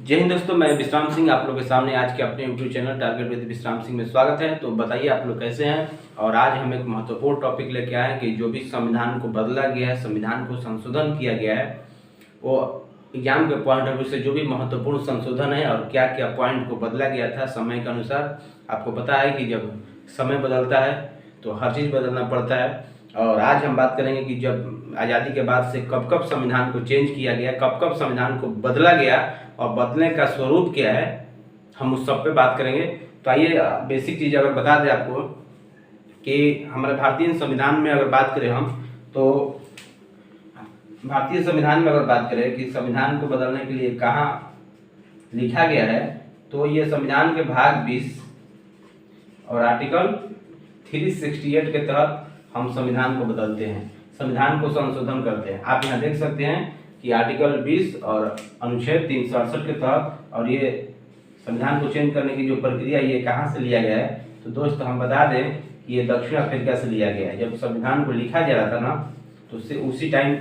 जय हिंद दोस्तों, मैं विश्राम सिंह आप लोगों के सामने आज के अपने यूट्यूब चैनल टारगेट विद विश्राम सिंह में स्वागत है। तो बताइए आप लोग कैसे हैं। और आज हम एक महत्वपूर्ण टॉपिक लेके आए हैं कि जो भी संविधान को बदला गया है, संविधान को संशोधन किया गया है, वो एग्जाम के पॉइंट ऑफ व्यू से जो भी महत्वपूर्ण संशोधन है और क्या क्या पॉइंट को बदला गया था समय के अनुसार। आपको पता है कि जब समय बदलता है तो हर चीज़ बदलना पड़ता है। और आज हम बात करेंगे कि जब आज़ादी के बाद से कब कब संविधान को चेंज किया गया, कब कब संविधान को बदला गया और बदलने का स्वरूप क्या है, हम उस सब पे बात करेंगे। तो आइए बेसिक चीज़ अगर बता दें आपको कि हमारे भारतीय संविधान में अगर बात करें हम, तो भारतीय संविधान में अगर बात करें कि संविधान को बदलने के लिए कहाँ लिखा गया है, तो ये संविधान के भाग 20 और आर्टिकल 368 के तहत हम संविधान को बदलते हैं, संविधान को संशोधन करते हैं। आप यहाँ देख सकते हैं कि आर्टिकल 20 और अनुच्छेद 368 के तहत, और ये संविधान को चेंज करने की जो प्रक्रिया ये कहाँ से लिया गया है, तो दोस्त हम बता दें कि ये दक्षिण अफ्रीका से लिया गया है। जब संविधान को लिखा जा रहा था ना, तो उससे उसी टाइम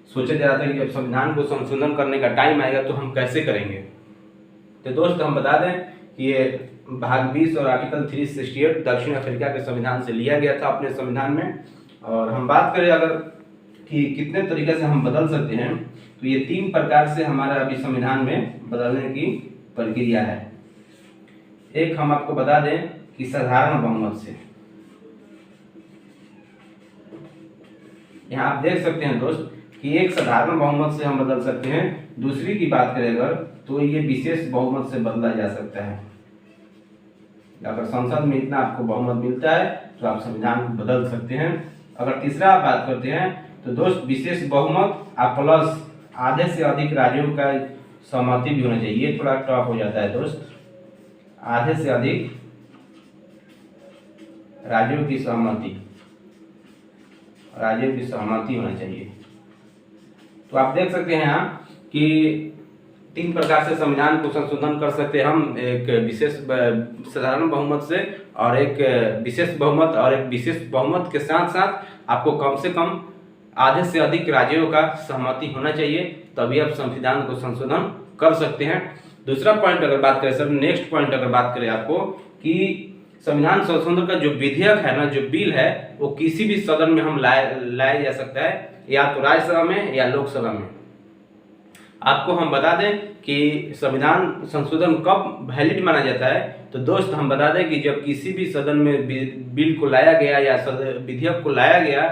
सोचा जा रहा था कि जब संविधान को संशोधन करने का टाइम आएगा तो हम कैसे करेंगे। तो दोस्त हम बता दें कि ये भाग 20 और आर्टिकल 368 दक्षिण अफ्रीका के संविधान से लिया गया था अपने संविधान में। और हम बात करें अगर कि कितने तरीके से हम बदल सकते हैं, तो ये 3 प्रकार से हमारा अभी संविधान में बदलने की प्रक्रिया है। एक हम आपको बता दें कि साधारण बहुमत से, यहाँ आप देख सकते हैं दोस्त कि एक साधारण बहुमत से हम बदल सकते हैं। दूसरी की बात करें अगर, तो ये विशेष बहुमत से बदला जा सकता है। अगर संसद में इतना आपको बहुमत मिलता है तो आप संविधान को बदल सकते हैं। अगर तीसरा आप बात करते हैं तो दोस्त विशेष बहुमत आप प्लस आधे से अधिक राज्यों का सहमति भी होना चाहिए। ये थोड़ा टफ हो जाता है दोस्त, आधे से अधिक राज्यों की सहमति, होना चाहिए। तो आप देख सकते हैं यहाँ कि 3 प्रकार से संविधान को संशोधन कर सकते हैं हम, एक विशेष साधारण बहुमत से, और एक विशेष बहुमत, और एक विशेष बहुमत के साथ साथ आपको कम से कम आधे से अधिक राज्यों का सहमति होना चाहिए, तभी आप संविधान को संशोधन कर सकते हैं। दूसरा पॉइंट अगर बात करें सर, नेक्स्ट पॉइंट अगर बात करें आपको कि संविधान संशोधन का जो विधेयक है ना, जो बिल है, वो किसी भी सदन में हम लाया जा सकता है, या तो राज्यसभा में या लोकसभा में। आपको हम बता दें कि संविधान संशोधन कब वैलिड माना जाता है, तो दोस्त हम बता दें कि जब किसी भी सदन में बिल को लाया गया या विधेयक को लाया गया,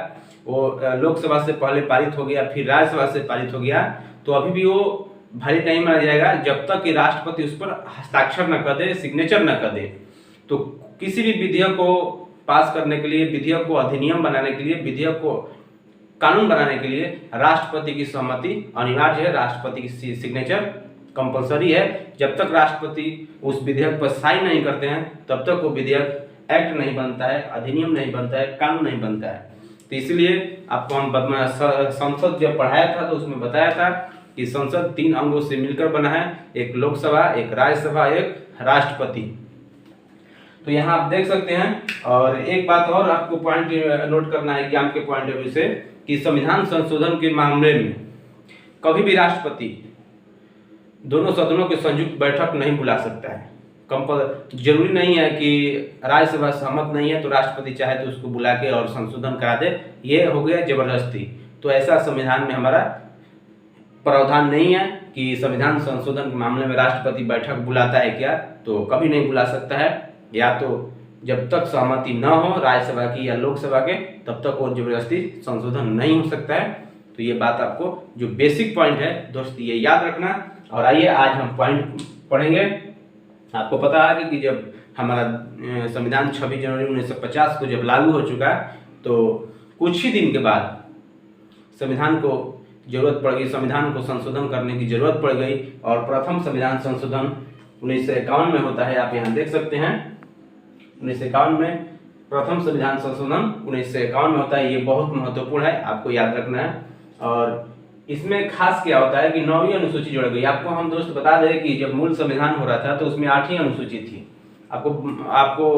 वो लोकसभा से पहले पारित हो गया, फिर राज्यसभा से पारित हो गया, तो अभी भी वो वैलिड नहीं माना जाएगा जब तक कि राष्ट्रपति उस पर हस्ताक्षर न कर दे, सिग्नेचर न कर दे। तो किसी भी विधेयक को पास करने के लिए, विधेयक को अधिनियम बनाने के लिए, विधेयक को कानून बनाने के लिए राष्ट्रपति की सहमति अनिवार्य है, राष्ट्रपति की सिग्नेचर कंपलसरी है। जब तक राष्ट्रपति उस विधेयक पर साइन नहीं करते हैं तब तक वो विधेयक एक्ट नहीं बनता है, अधिनियम नहीं बनता है, कानून नहीं बनता है। तो इसलिए आपको हम संसद जब पढ़ाया था तो उसमें बताया था कि संसद 3 अंगों से मिलकर बना है, एक लोकसभा, एक राज्यसभा, एक राष्ट्रपति। तो यहाँ आप देख सकते हैं। और एक बात और आपको पॉइंट नोट करना है एग्जाम के पॉइंट ऑफ व्यू से, कि संविधान संशोधन के मामले में कभी भी राष्ट्रपति दोनों सदनों की संयुक्त बैठक नहीं बुला सकता है। जरूरी नहीं है कि राज्यसभा सहमत नहीं है तो राष्ट्रपति चाहे तो उसको बुला के और संशोधन करा दे, ये हो गया जबरदस्ती। तो ऐसा संविधान में हमारा प्रावधान नहीं है कि संविधान संशोधन के मामले में राष्ट्रपति बैठक बुलाता है क्या, तो कभी नहीं बुला सकता है। या तो जब तक सहमति न हो राज्यसभा की या लोकसभा के, तब तक वो जबरदस्ती संशोधन नहीं हो सकता है। तो ये बात आपको जो बेसिक पॉइंट है दोस्त ये याद रखना। और आइए आज हम पॉइंट पढ़ेंगे। आपको पता है कि जब हमारा संविधान 26 जनवरी 1950 को जब लागू हो चुका, तो कुछ ही दिन के बाद संविधान को जरूरत पड़ गई, संविधान को संशोधन करने की जरूरत पड़ गई। और प्रथम संविधान संशोधन 1951 में होता है। आप यहाँ देख सकते हैं 1951 में प्रथम संविधान संशोधन 1951 में होता है। ये बहुत महत्वपूर्ण है, आपको याद रखना है। और इसमें खास क्या होता है कि 9वीं अनुसूची जोड़ गई। आपको हम दोस्त बता दें कि जब मूल संविधान हो रहा था तो उसमें 8ही अनुसूची थी। आपको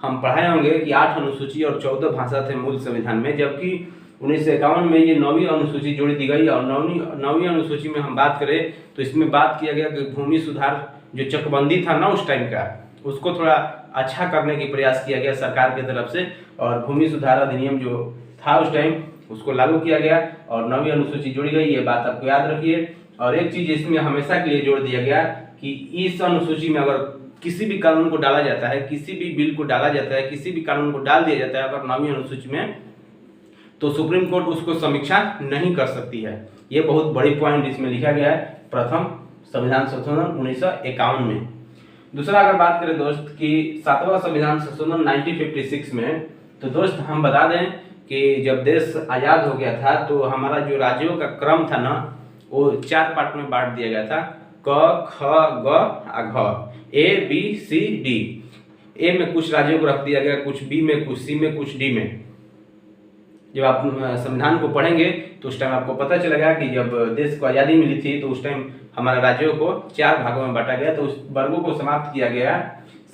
हम पढ़ाए होंगे कि 8 अनुसूची और 14 भाषा थे मूल संविधान में, जबकि 1951 में ये 9वीं अनुसूची जोड़ दी गई। और 9वीं अनुसूची में हम बात करें तो इसमें बात किया गया कि भूमि सुधार जो चकबंदी था ना उस टाइम का, उसको थोड़ा अच्छा करने की प्रयास किया गया सरकार की तरफ से, और भूमि सुधार अधिनियम जो था उस टाइम उसको लागू किया गया और 9वीं अनुसूची जोड़ी गई। ये बात आपको याद रखिए। और एक चीज इसमें हमेशा के लिए जोड़ दिया गया कि इस अनुसूची में अगर किसी भी कानून को डाला जाता है, किसी भी बिल को डाला जाता है, किसी भी कानून को डाल दिया जाता है अगर 9वीं अनुसूची में, तो सुप्रीम कोर्ट उसको समीक्षा नहीं कर सकती है। ये बहुत बड़ी पॉइंट इसमें लिखा गया है प्रथम संविधान संशोधन 1951 में। दूसरा अगर बात करें दोस्त कि 7वां संविधान संशोधन 1956 में, तो दोस्त हम बता दें कि जब देश आज़ाद हो गया था तो हमारा जो राज्यों का क्रम था ना वो 4 पार्ट में बांट दिया गया था, क ख ग घ, ABCD। ए में कुछ राज्यों को रख दिया गया, कुछ बी में, कुछ सी में, कुछ डी में। जब आप संविधान को पढ़ेंगे तो उस टाइम आपको पता चलेगा कि जब देश को आज़ादी मिली थी तो उस टाइम हमारे राज्यों को 4 भागों में बांटा गया, तो उस वर्गों को समाप्त किया गया।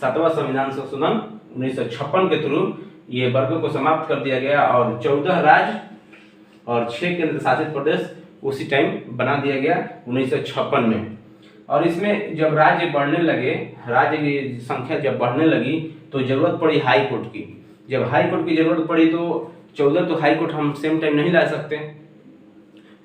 7वां संविधान संशोधन 1956 के थ्रू ये वर्गों को समाप्त कर दिया गया और 14 राज्य और 6 केंद्र शासित प्रदेश उसी टाइम बना दिया गया 1956 में। और इसमें जब राज्य बढ़ने लगे, राज्य की संख्या जब बढ़ने लगी तो जरूरत पड़ी हाई कोर्ट की। जब हाई कोर्ट की जरूरत पड़ी तो 14 तो हाई कोर्ट हम सेम टाइम नहीं ला सकते,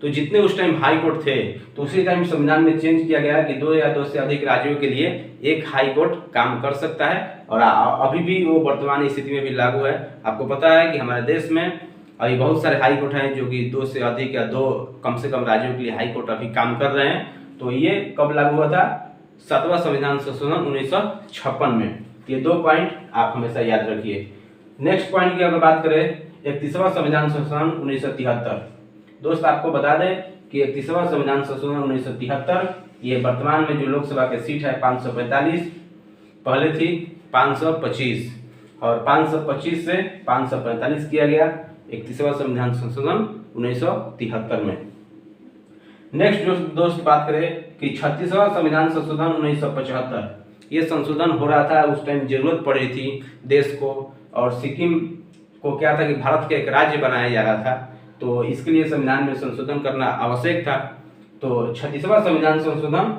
तो जितने उस टाइम हाई कोर्ट थे तो उसी टाइम संविधान में चेंज किया गया कि 2 या 2 से अधिक राज्यों के लिए एक हाई कोर्ट काम कर सकता है। और अभी भी वो वर्तमान स्थिति में भी लागू है। आपको पता है कि हमारे देश में अभी बहुत सारे हाई कोर्ट हैं जो कि 2 से अधिक या 2 कम से कम राज्यों के लिए हाई कोर्ट अभी काम कर रहे हैं। तो ये कब लागू हुआ था? 7वां संविधान संशोधन 1956 में। ये 2 पॉइंट आप हमेशा याद रखिए। नेक्स्ट पॉइंट की अगर बात करें 31वां संविधान संशोधन 1973। दोस्त आपको बता दें कि 31वां संविधान संशोधन 1973 ये वर्तमान में जो लोकसभा के सीट है 545, पहले थी 525 और 525 से 545 किया गया 31वां संविधान संशोधन 1973 में। नेक्स्ट दोस्त बात करें कि 36वां संविधान संशोधन 1975। ये संशोधन हो रहा था, उस टाइम जरूरत पड़ रही थी देश को, और सिक्किम को क्या था कि भारत का एक राज्य बनाया जा रहा था, तो इसके लिए संविधान में संशोधन करना आवश्यक था। तो 36वां संविधान संशोधन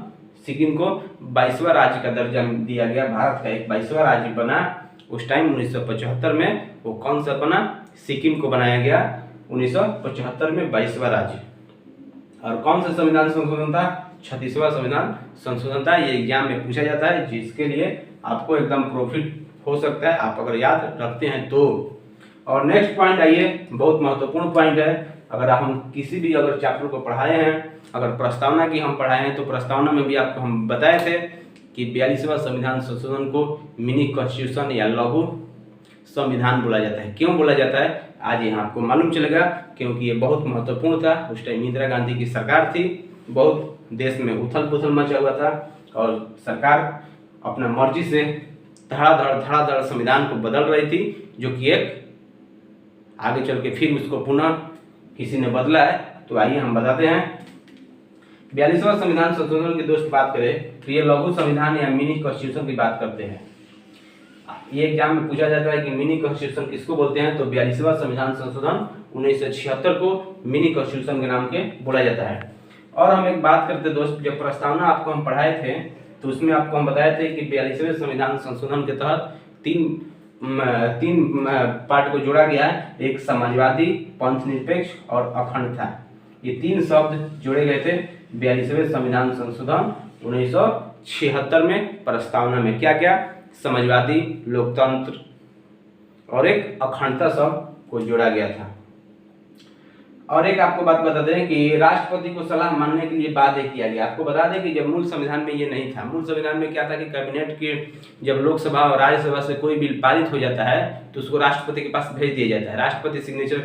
सिक्किम को 22वां राज्य का दर्जा दिया गया, भारत का एक 22वां राज्य बना उस टाइम 1975 में। वो कौन सा बना? सिक्किम को बनाया गया 1975 में 22वां राज्य। और कौन सा संविधान संशोधन था? 36वां संविधान संशोधन था। ये एग्जाम में पूछा जाता है, जिसके लिए आपको एकदम प्रॉफिट हो सकता है आप अगर याद रखते हैं तो। और नेक्स्ट पॉइंट आइए, बहुत महत्वपूर्ण पॉइंट है। अगर हम किसी भी अगर चैप्टर को पढ़ाए हैं, अगर प्रस्तावना की हम पढ़ाए हैं, तो प्रस्तावना में भी आपको हम बताए थे कि 42वां संविधान संशोधन को मिनी कॉन्स्टिट्यूशन या लघु संविधान बोला जाता है। क्यों बोला जाता है आज यहाँ आपको मालूम चलेगा, क्योंकि ये बहुत महत्वपूर्ण था। उस टाइम इंदिरा गांधी की सरकार थी, बहुत देश में उथल पुथल मचा हुआ था और सरकार अपना मर्जी से धड़ाधड़ संविधान को बदल रही थी, जो कि एक आगे चल के फिर उसको पुनः किसी ने बदला है। तो आइए हम बताते हैं 42वां संविधान संशोधन की दोस्त बात करें तो ये लघु संविधान या मिनी कॉन्स्टिट्यूशन की बात करते हैं। ये एग्जाम में पूछा जाता है कि मिनी कॉन्स्टिट्यूशन किसको बोलते हैं, तो 42वां संविधान संशोधन 1976 को मिनी कॉन्स्टिट्यूशन के नाम के बोला जाता है। और हम एक बात करते दोस्त, जब प्रस्तावना आपको हम पढ़ाए थे तो उसमें आपको हम बताए थे कि 42वें संविधान संशोधन के तहत तीन पार्ट को जोड़ा गया है। एक समाजवादी, पंथनिरपेक्ष और अखंडता, ये 3 शब्द जोड़े गए थे 42वें संविधान संशोधन 1976 में प्रस्तावना में। क्या क्या? समाजवादी, लोकतंत्र और एक अखंडता शब्द को जोड़ा गया था। और एक आपको बात बता दें कि राष्ट्रपति को सलाह मानने के लिए बाध्य किया गया। आपको बता दें कि जब मूल संविधान में ये नहीं था। मूल संविधान में क्या था कि कैबिनेट के जब लोकसभा और राज्यसभा से कोई बिल पारित हो जाता है तो उसको राष्ट्रपति के पास भेज दिया जाता है। राष्ट्रपति सिग्नेचर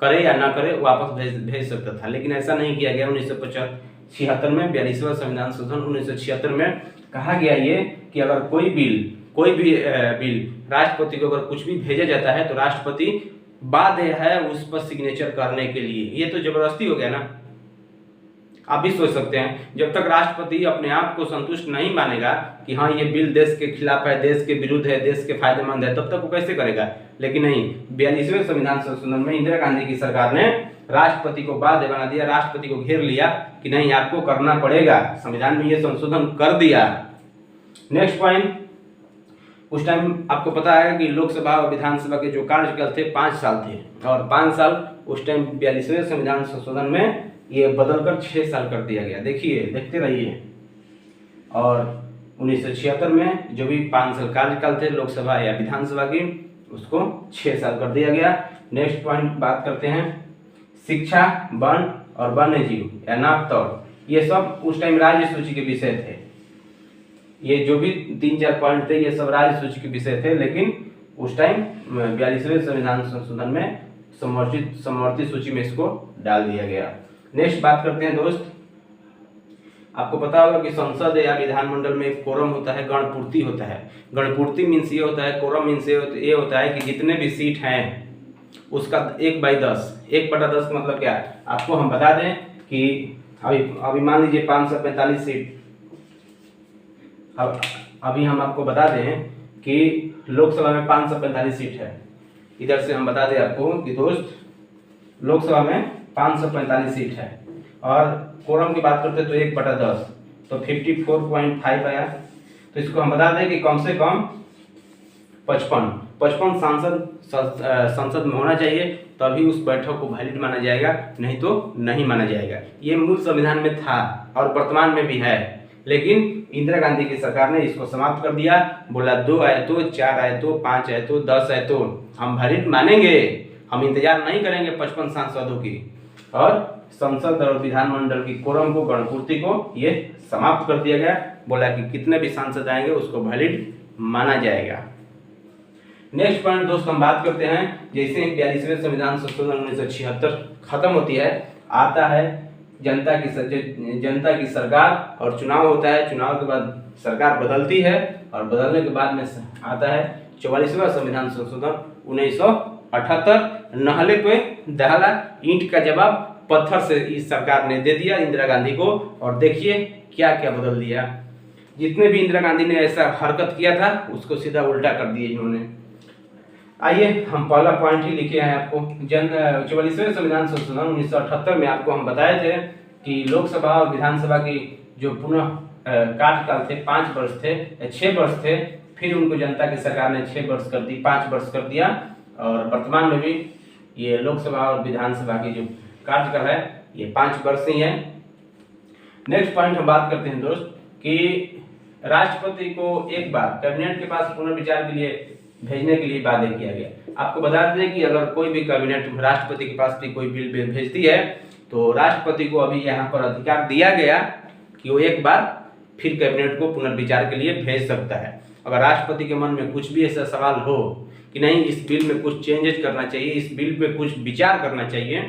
करे या ना करे वापस भेज सकता था, लेकिन ऐसा नहीं किया गया। 1976 में 42वां संविधान संशोधन 1976 में कहा गया ये कि अगर कोई भी बिल राष्ट्रपति को अगर कुछ भी भेजा जाता है तो राष्ट्रपति बाध्य है उस पर सिग्नेचर करने के लिए। ये तो जबरदस्ती हो गया ना, आप भी सोच सकते हैं, जब तक राष्ट्रपति अपने आप को संतुष्ट नहीं मानेगा कि हाँ ये बिल देश के खिलाफ है, देश के विरुद्ध है, देश के फायदेमंद है, तब तक वो कैसे करेगा। लेकिन नहीं, 42वें संविधान संशोधन में इंदिरा गांधी की सरकार ने राष्ट्रपति को बाध्य बना दिया, राष्ट्रपति को घेर लिया कि नहीं आपको करना पड़ेगा, संविधान में ये संशोधन कर दिया। नेक्स्ट पॉइंट, उस टाइम आपको पता है कि लोकसभा और विधानसभा के जो कार्यकाल थे 5 साल थे, और 5 साल उस टाइम 42वें संविधान संशोधन में ये बदलकर 6 साल कर दिया गया। देखिए, देखते रहिए। और 1976 में जो भी 5 साल कार्यकाल थे लोकसभा या विधानसभा की, उसको 6 साल कर दिया गया। नेक्स्ट पॉइंट बात करते हैं, शिक्षा, वन और वन्य जीव या नापतौल, ये सब उस टाइम राज्य सूची के विषय थे। ये जो भी 3-4 पॉइंट थे ये सब राज्य सूची के विषय थे, लेकिन उस टाइम 42वें संविधान संशोधन में समवर्ती सूची में इसको डाल दिया गया। नेक्स्ट बात करते हैं दोस्त, आपको पता होगा कि संसद या विधानमंडल में एक कोरम होता है, गणपूर्ति होता है। गणपूर्ति मीन्स ये होता है, कोरम मीन्स ये होता है कि जितने भी सीट हैं उसका 1/10, 1/10 मतलब क्या है, आपको हम बता दें कि अभी मान लीजिए 545 सीट, अब अभी हम आपको बता दें कि लोकसभा में 545 सीट है। इधर से हम बता दें आपको कि दोस्त लोकसभा में 545 सीट है, और कोरम की बात करते हैं तो 1/10 तो 54.5 आया। तो इसको हम बता दें कि कम से कम 55 सांसद संसद में होना चाहिए, तभी उस बैठक को वैलिड माना जाएगा, नहीं तो नहीं माना जाएगा। ये मूल संविधान में था और वर्तमान में भी है, लेकिन इंदिरा गांधी की सरकार ने इसको समाप्त कर दिया। बोला 2 आए तो, 4 आए तो, 5 आए तो, 10 आए तो हम वैलिड मानेंगे, हम इंतजार नहीं करेंगे 55 सांसदों की। और संसद और विधानमंडल की कोरम को, गणपूर्ति को ये समाप्त कर दिया गया। बोला कि कितने भी सांसद आएंगे उसको वैलिड माना जाएगा। नेक्स्ट पॉइंट दोस्त हम बात करते हैं, जैसे 42वें संविधान संशोधन 1976 खत्म होती है, आता है जनता की सरकार और चुनाव होता है। चुनाव के बाद सरकार बदलती है और बदलने के बाद में आता है 44वां संविधान संशोधन 1978। नहले पे दहला, ईंट का जवाब पत्थर से इस सरकार ने दे दिया इंदिरा गांधी को, और देखिए क्या क्या बदल दिया। जितने भी इंदिरा गांधी ने ऐसा हरकत किया था उसको सीधा उल्टा कर दिया इन्होंने। आइए हम पहला पॉइंट ही लिखे हैं आपको, 44वें संविधान संशोधन 1978 में आपको हम बताए थे कि लोकसभा और विधानसभा की जो पुनः कार्यकाल थे 5 वर्ष थे, 6 वर्ष थे, फिर उनको जनता की सरकार ने 6 वर्ष कर दी, 5 वर्ष कर दिया, और वर्तमान में भी ये लोकसभा और विधानसभा की जो कार्यकाल है ये 5 वर्ष ही है। नेक्स्ट पॉइंट हम बात करते हैं दोस्त कि राष्ट्रपति को एक बार कैबिनेट के पास पुनर्विचार के लिए भेजने के लिए वादे किया गया। आपको बता दें कि अगर कोई भी कैबिनेट राष्ट्रपति के पास भी कोई बिल भेजती है तो राष्ट्रपति को अभी यहाँ पर अधिकार दिया गया कि वो एक बार फिर कैबिनेट को पुनर्विचार के लिए भेज सकता है। अगर राष्ट्रपति के मन में कुछ भी ऐसा सवाल हो कि नहीं इस बिल में कुछ चेंजेस करना चाहिए, इस बिल पे कुछ विचार करना चाहिए,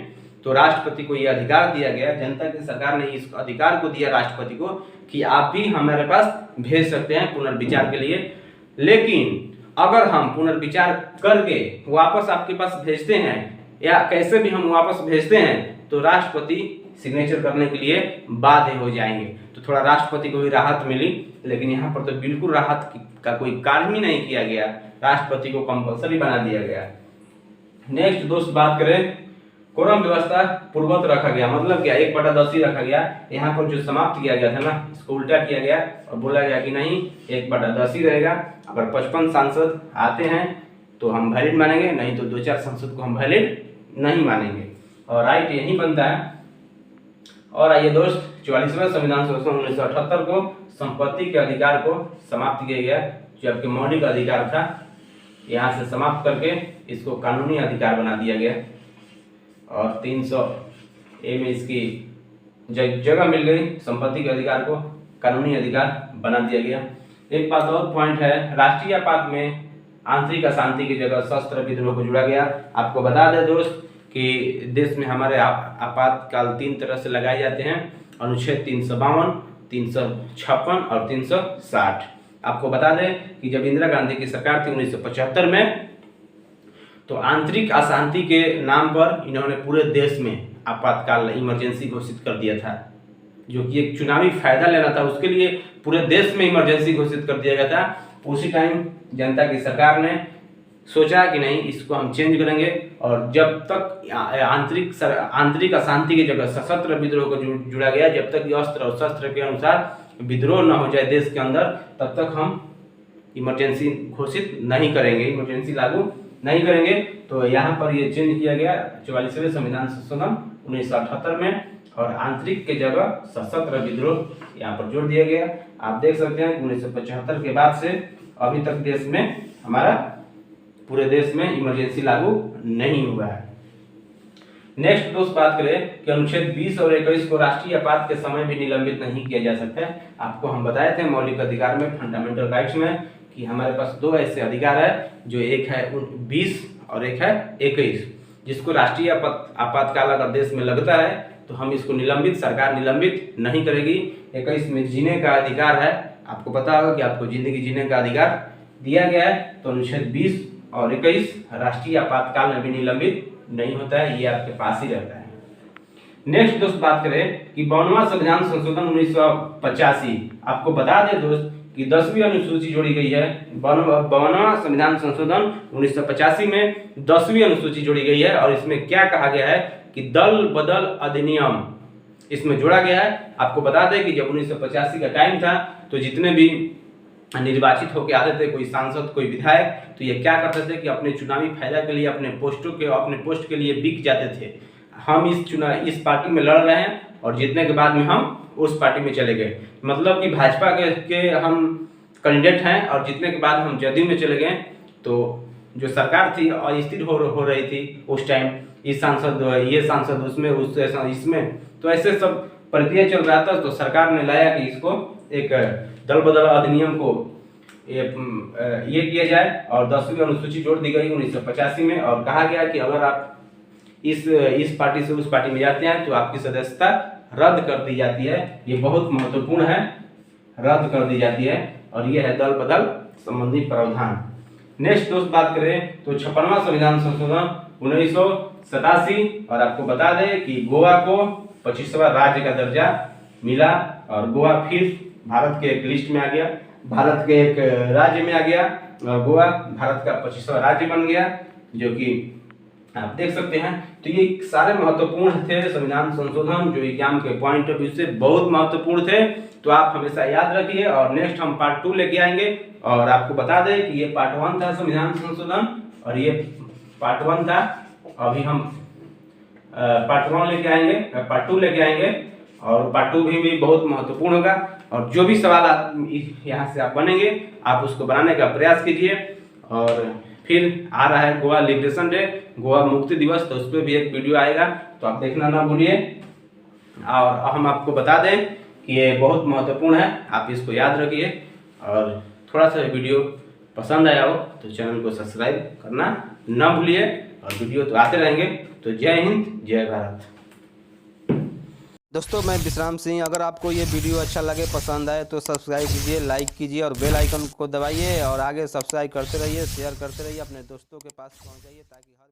तो राष्ट्रपति को ये अधिकार दिया गया। जनता की सरकार ने इस अधिकार को दिया राष्ट्रपति को कि आप भी हमारे पास भेज सकते हैं पुनर्विचार के लिए। लेकिन अगर हम पुनर्विचार करके वापस आपके पास भेजते हैं या कैसे भी हम वापस भेजते हैं तो राष्ट्रपति सिग्नेचर करने के लिए बाध्य हो जाएंगे। तो थोड़ा राष्ट्रपति को भी राहत मिली, लेकिन यहाँ पर तो बिल्कुल राहत का कोई कार्य ही नहीं किया गया, राष्ट्रपति को कंपलसरी बना दिया गया। नेक्स्ट दोस्त बात करें, कोरम व्यवस्था पूर्ववत रखा गया, मतलब क्या 1/10 ही रखा गया। यहाँ पर जो समाप्त किया गया था ना, इसको उल्टा किया गया और बोला गया कि नहीं 1/10 ही रहेगा। अगर 55 सांसद आते हैं तो हम वैलिड मानेंगे, नहीं तो 2-4 सांसद को हम वैलिड नहीं मानेंगे, और राइट यही बनता है। और आइए दोस्त 44वें संविधान संशोधन 1978 को संपत्ति के अधिकार को समाप्त किया गया, जो आपके मौलिक अधिकार था यहाँ से समाप्त करके इसको कानूनी अधिकार बना दिया गया, और 300A में इसकी जगह मिल गई, संपत्ति के अधिकार को कानूनी अधिकार बना दिया गया। एक बात और पॉइंट है, राष्ट्रीय आपात में आंतरिक अशांति की जगह सशस्त्र विद्रोह को जुड़ा गया। आपको बता दें दोस्त कि देश में हमारे आपातकाल 3 तरह से लगाए जाते हैं, अनुच्छेद 352, 356 और 360। आपको बता दें कि जब इंदिरा गांधी की सरकार थी 1975 में, तो आंतरिक अशांति के नाम पर इन्होंने पूरे देश में आपातकाल इमरजेंसी घोषित कर दिया था। जो कि एक चुनावी फायदा लेना था, उसके लिए पूरे देश में इमरजेंसी घोषित कर दिया गया था। उसी टाइम जनता की सरकार ने सोचा कि नहीं, इसको हम चेंज करेंगे, और जब तक आंतरिक अशांति की जगह सशस्त्र विद्रोह को जुड़ा गया, जब तक अस्त्र और शस्त्र के अनुसार विद्रोह न हो जाए देश के अंदर, तब तक हम इमरजेंसी घोषित नहीं करेंगे, इमरजेंसी लागू नहीं करेंगे। तो यहाँ पर ये चेंज किया गया 44वें संविधान संशोधन 1978 में, और आंतरिक के जगह सशस्त्र विद्रोह यहाँ पर जोड़ दिया गया। आप देख सकते हैं 1975 के बाद से अभी तक देश में हमारा पूरे देश में इमरजेंसी लागू नहीं हुआ है। नेक्स्ट दोस्त बात करें कि अनुच्छेद 20 और 21 को राष्ट्रीय आपात के समय भी निलंबित नहीं किया जा सकता है। आपको हम बताए थे मौलिक अधिकार में, फंडामेंटल राइट्स में, कि हमारे पास दो ऐसे अधिकार है, जो एक है 20 और एक है 21, जिसको राष्ट्रीय आपातकाल अगर देश में लगता है तो हम इसको निलंबित, सरकार निलंबित नहीं करेगी। 21 में जीने का अधिकार है, आपको पता होगा कि आपको जिंदगी जीने का अधिकार दिया गया है। तो अनुच्छेद 20 और 21 राष्ट्रीय आपातकाल में भी निलंबित नहीं होता है, ये आपके पास ही रहता है। नेक्स्ट दोस्त बात करें कि 52वां संविधान संशोधन 1985, आपको बता दें दोस्त कि 10वीं अनुसूची जोड़ी गई है। 52वां संविधान संशोधन 1985 में 10वीं अनुसूची जोड़ी गई है, और इसमें क्या कहा गया है कि दल बदल अधिनियम इसमें जोड़ा गया है। आपको बता दें कि जब 1985 का टाइम था तो जितने भी निर्वाचित होकर आते थे, कोई सांसद, कोई विधायक, तो ये क्या करते थे कि अपने चुनावी फायदा के लिए अपने पोस्ट के लिए बिक जाते थे। हम इस पार्टी में लड़ रहे हैं, और जीतने के बाद में हम उस पार्टी में चले गए, मतलब कि भाजपा के हम कैंडिडेट हैं, और जीतने के बाद हम जदयू में चले गए। तो जो सरकार थी अस्थिर हो रही थी उस टाइम, ये सांसद उसमें, इसमें, तो ऐसे सब प्रक्रिया चल रहा था। तो सरकार ने लाया कि इसको एक दल बदल अधिनियम को ये किया जाए, और 10वीं अनुसूची जोड़ दी गई 1985 में, और कहा गया कि अगर आप इस पार्टी से उस पार्टी में जाते हैं तो आपकी सदस्यता रद्द कर दी जाती है। ये बहुत महत्वपूर्ण है, रद्द कर दी जाती है, और ये है दल बदल संबंधी प्रावधान। नेक्स्ट दोस्त बात करें तो 56वां संविधान संशोधन 1987, और आपको बता दें कि गोवा को 25वां राज्य का दर्जा मिला, और गोवा फिर भारत के एक लिस्ट में आ गया, भारत के एक राज्य में आ गया, और गोवा भारत का 25वां राज्य बन गया, जो कि आप देख सकते हैं। तो ये सारे महत्वपूर्ण थे संविधान संशोधन, जो एग्जाम के पॉइंट ऑफ व्यू से बहुत महत्वपूर्ण थे। तो आप हमेशा याद रखिए, और नेक्स्ट हम पार्ट 2 लेके आएंगे। और आपको बता दें कि ये पार्ट 1 था संविधान संशोधन, और ये पार्ट 1 था। अभी हम पार्ट 1 लेके आएंगे, पार्ट 2 लेके आएंगे, और पार्ट 2 भी बहुत महत्वपूर्ण होगा। और जो भी सवाल यहाँ से आप बनेंगे, आप उसको बनाने का प्रयास कीजिए। और फिर आ रहा है गोवा लिबरेशन डे, गोवा मुक्ति दिवस, तो उस पर भी एक वीडियो आएगा, तो आप देखना ना भूलिए। और हम आपको बता दें कि ये बहुत महत्वपूर्ण है, आप इसको याद रखिए। और थोड़ा सा वीडियो पसंद आया हो तो चैनल को सब्सक्राइब करना ना भूलिए, और वीडियो तो आते रहेंगे। तो जय हिंद, जय भारत। दोस्तों मैं विश्राम सिंह, अगर आपको ये वीडियो अच्छा लगे, पसंद आए तो सब्सक्राइब कीजिए, लाइक कीजिए, और बेल आइकन को दबाइए, और आगे सब्सक्राइब करते रहिए, शेयर करते रहिए, अपने दोस्तों के पास पहुंचाइए, ताकि हर